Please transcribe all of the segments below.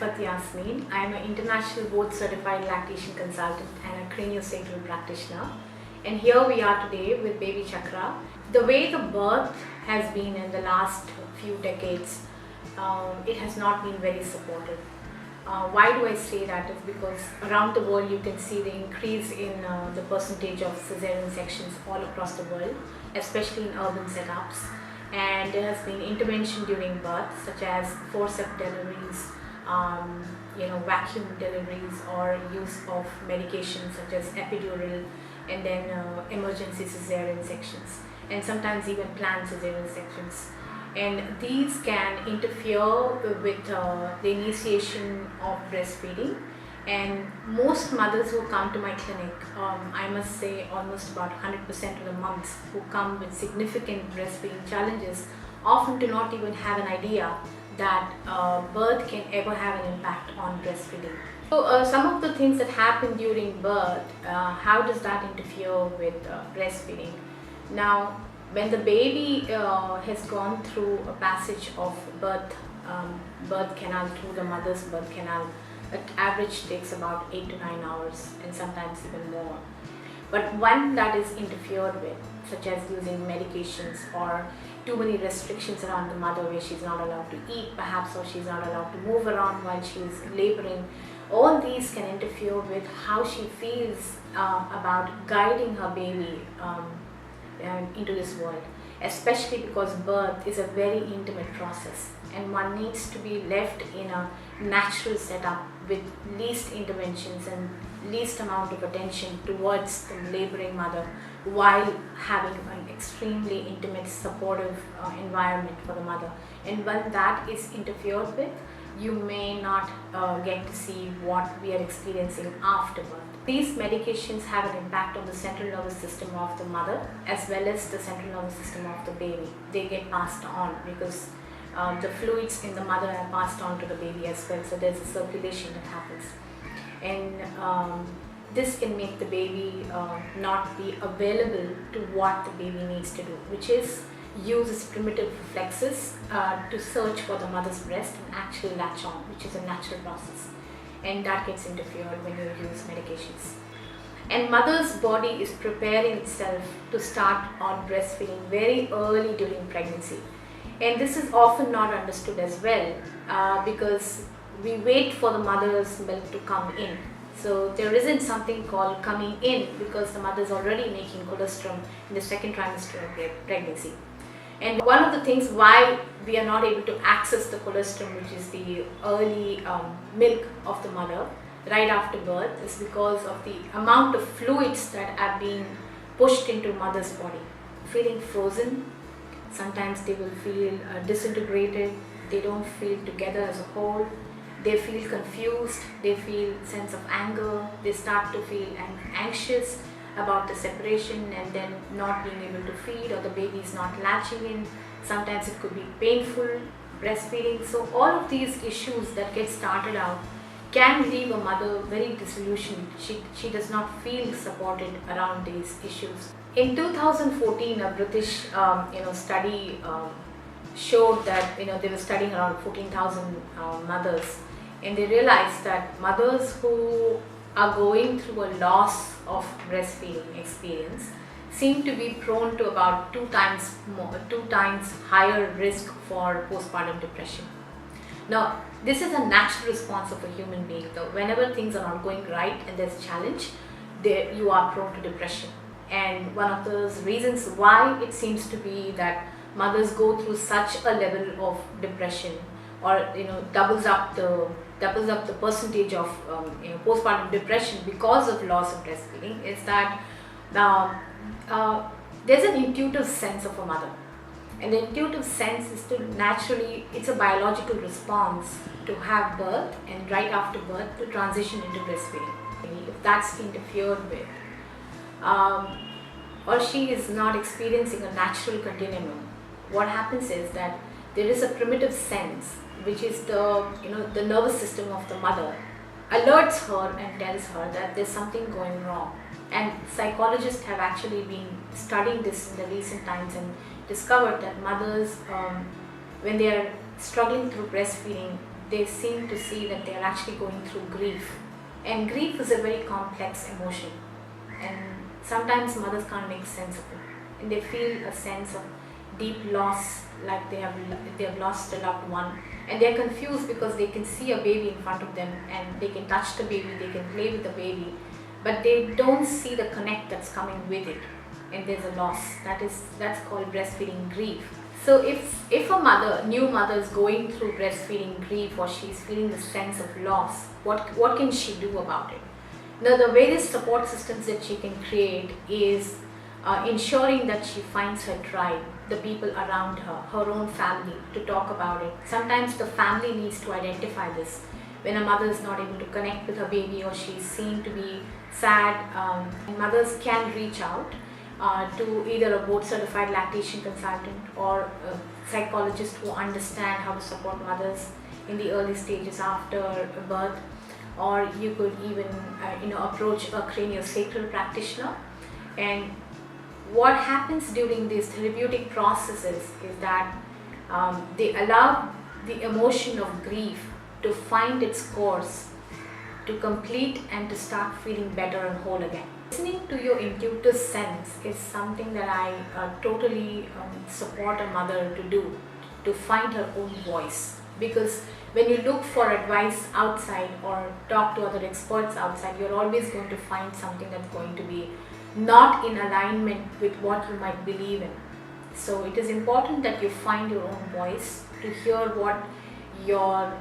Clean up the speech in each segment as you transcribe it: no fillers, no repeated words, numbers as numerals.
Effath Yasmin. I am an international board certified lactation consultant and a craniosacral practitioner. And here we are today with BabyChakra. The way the birth has been in the last few decades, it has not been very supportive. Why do I say that? Is because around the world you can see the increase in the percentage of cesarean sections all across the world, especially in urban setups. And there has been intervention during birth, such as forceps deliveries, vacuum deliveries, or use of medications such as epidural, and then emergency cesarean sections, and sometimes even planned cesarean sections. And these can interfere with the initiation of breastfeeding. And most mothers who come to my clinic, I must say almost about 100% of the moms who come with significant breastfeeding challenges often do not even have an idea that birth can ever have an impact on breastfeeding. So some of the things that happen during birth, how does that interfere with breastfeeding? Now, when the baby has gone through a passage of birth canal, through the mother's birth canal, at average takes about 8 to 9 hours, and sometimes even more. But one that is interfered with, such as using medications or too many restrictions around the mother, where she's not allowed to eat perhaps, or she's not allowed to move around while she's laboring, all these can interfere with how she feels about guiding her baby into this world, especially because birth is a very intimate process and one needs to be left in a natural setup with least interventions and least amount of attention towards the laboring mother, while having an extremely intimate, supportive environment for the mother. And when that is interfered with, you may not get to see what we are experiencing after birth. These medications have an impact on the central nervous system of the mother as well as the central nervous system of the baby. They get passed on because the fluids in the mother are passed on to the baby as well, so there's a circulation that happens. And this can make the baby not be available to what the baby needs to do, which is use its primitive reflexes to search for the mother's breast and actually latch on, which is a natural process. And that gets interfered when you use medications. And mother's body is preparing itself to start on breastfeeding very early during pregnancy. And this is often not understood as well because we wait for the mother's milk to come in. So there isn't something called coming in because the mother is already making colostrum in the second trimester of pregnancy. And one of the things why we are not able to access the colostrum, which is the early milk of the mother right after birth, is because of the amount of fluids that are being pushed into mother's body. Feeling frozen, sometimes they will feel disintegrated, they don't feel together as a whole, they feel confused, they feel sense of anger, they start to feel anxious about the separation and then not being able to feed, or the baby is not latching in. Sometimes it could be painful breastfeeding. So all of these issues that get started out can leave a mother very disillusioned. She does not feel supported around these issues. In 2014, a British study showed that they were studying around 14,000 mothers, and they realized that mothers who are going through a loss of breastfeeding experience seem to be prone to about 2 times higher risk for postpartum depression. Now, this is a natural response of a human being, though. Whenever things are not going right and there's a challenge, you are prone to depression. And one of those reasons why it seems to be that mothers go through such a level of depression, or doubles up the percentage of postpartum depression because of loss of breastfeeding, is that there's an intuitive sense of a mother, and the intuitive sense is to naturally, it's a biological response to have birth and right after birth to transition into breastfeeding. If that's interfered with, or she is not experiencing a natural continuum, what happens is that there is a primitive sense, which is the nervous system of the mother, alerts her and tells her that there's something going wrong. And psychologists have actually been studying this in the recent times and discovered that mothers, when they are struggling through breastfeeding, they seem to see that they are actually going through grief. And grief is a very complex emotion, and sometimes mothers can't make sense of it, and they feel a sense of deep loss, like they have lost a loved one, and they're confused because they can see a baby in front of them and they can touch the baby, they can play with the baby, but they don't see the connect that's coming with it, and there's a loss. That's called breastfeeding grief. So if a new mother is going through breastfeeding grief, or she's feeling the sense of loss, what can she do about it? Now, the various support systems that she can create is ensuring that she finds her tribe, the people around her, her own family, to talk about it. Sometimes the family needs to identify this. When a mother is not able to connect with her baby, or she's seen to be sad, mothers can reach out to either a board certified lactation consultant or a psychologist who understand how to support mothers in the early stages after birth, or you could even approach a craniosacral practitioner. And what happens during these therapeutic processes is that they allow the emotion of grief to find its course, to complete, and to start feeling better and whole again. Listening to your intuitive sense is something that I totally support a mother to do, to find her own voice. Because when you look for advice outside or talk to other experts outside, you're always going to find something that's going to be not in alignment with what you might believe in. So it is important that you find your own voice, to hear what your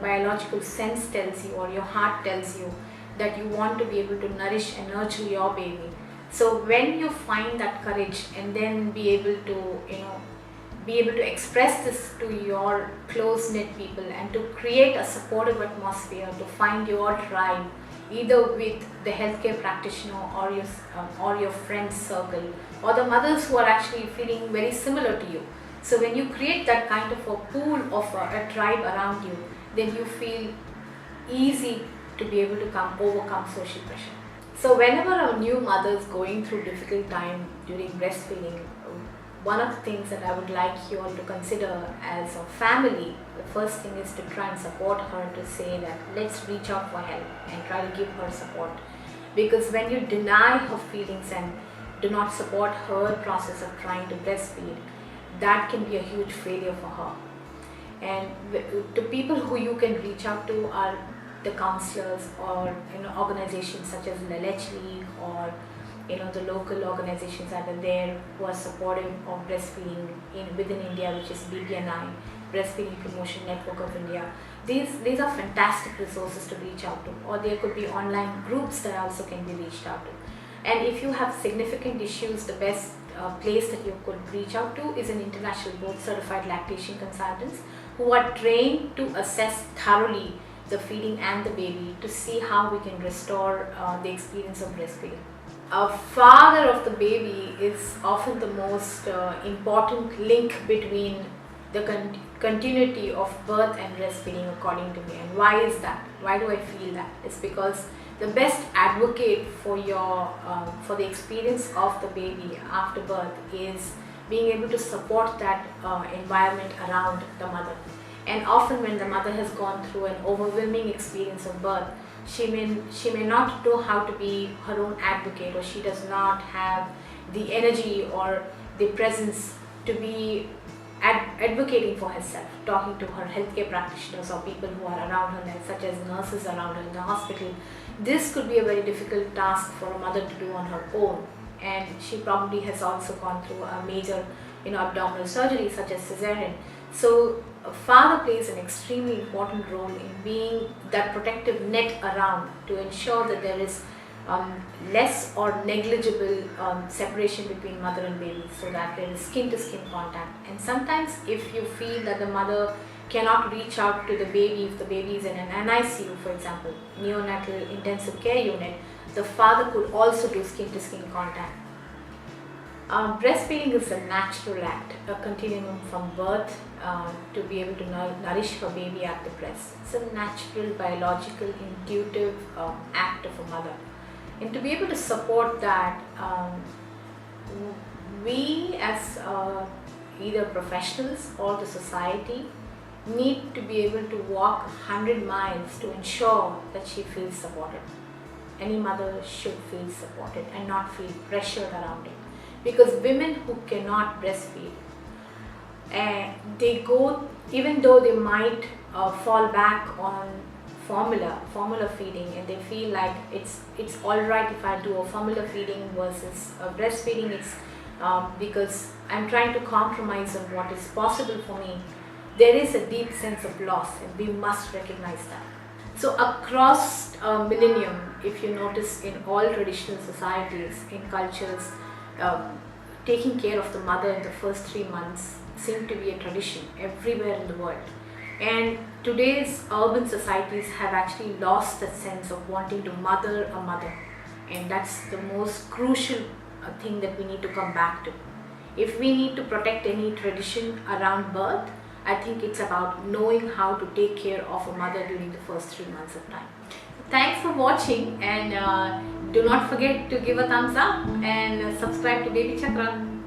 biological sense tells you, or your heart tells you, that you want to be able to nourish and nurture your baby. So when you find that courage, and then be able to express this to your close-knit people, and to create a supportive atmosphere, to find your tribe, either with the healthcare practitioner or your friends circle, or the mothers who are actually feeling very similar to you. So when you create that kind of a pool of a tribe around you, then you feel easy to be able to overcome social pressure. So whenever a new mother is going through difficult time during breastfeeding, one of the things that I would like you all to consider as a family, the first thing is to try and support her, to say that let's reach out for help and try to give her support. Because when you deny her feelings and do not support her process of trying to breastfeed, that can be a huge failure for her. And the people who you can reach out to are the counselors, or organizations such as Lactation, or the local organizations that are there who are supportive of breastfeeding within India, which is BPNI, Breastfeeding Promotion Network of India. These are fantastic resources to reach out to, or there could be online groups that also can be reached out to. And if you have significant issues, the best place that you could reach out to is an international board certified lactation consultants who are trained to assess thoroughly the feeding and the baby, to see how we can restore the experience of breastfeeding. A father of the baby is often the most important link between the continuity of birth and breastfeeding, according to me. And why is that? Why do I feel that? It's because the best advocate for the experience of the baby after birth is being able to support that environment around the mother. And often when the mother has gone through an overwhelming experience of birth, she may not know how to be her own advocate, or she does not have the energy or the presence to be advocating for herself, talking to her healthcare practitioners or people who are around her, such as nurses around her in the hospital. This could be a very difficult task for a mother to do on her own, and she probably has also gone through a major abdominal surgery such as cesarean. So a father plays an extremely important role in being that protective net around, to ensure that there is less or negligible separation between mother and baby, so that there is skin to skin contact. And sometimes if you feel that the mother cannot reach out to the baby, if the baby is in an NICU, for example, neonatal intensive care unit, the father could also do skin to skin contact. Breastfeeding is a natural act, a continuum from birth to be able to nourish her baby at the breast. It's a natural, biological, intuitive act of a mother. And to be able to support that, we as either professionals or the society need to be able to walk 100 miles to ensure that she feels supported. Any mother should feel supported and not feel pressured around it. Because women who cannot breastfeed, they go, even though they might fall back on formula feeding, and they feel like it's all right if I do a formula feeding versus breastfeeding. It's because I'm trying to compromise on what is possible for me. There is a deep sense of loss, and we must recognize that. So across millennium, if you notice, in all traditional societies, in cultures, taking care of the mother in the first 3 months seem to be a tradition everywhere in the world. And today's urban societies have actually lost that sense of wanting to mother a mother. And that's the most crucial thing that we need to come back to. If we need to protect any tradition around birth, I think it's about knowing how to take care of a mother during the first 3 months of time. Thanks for watching, and do not forget to give a thumbs up and subscribe to BabyChakra.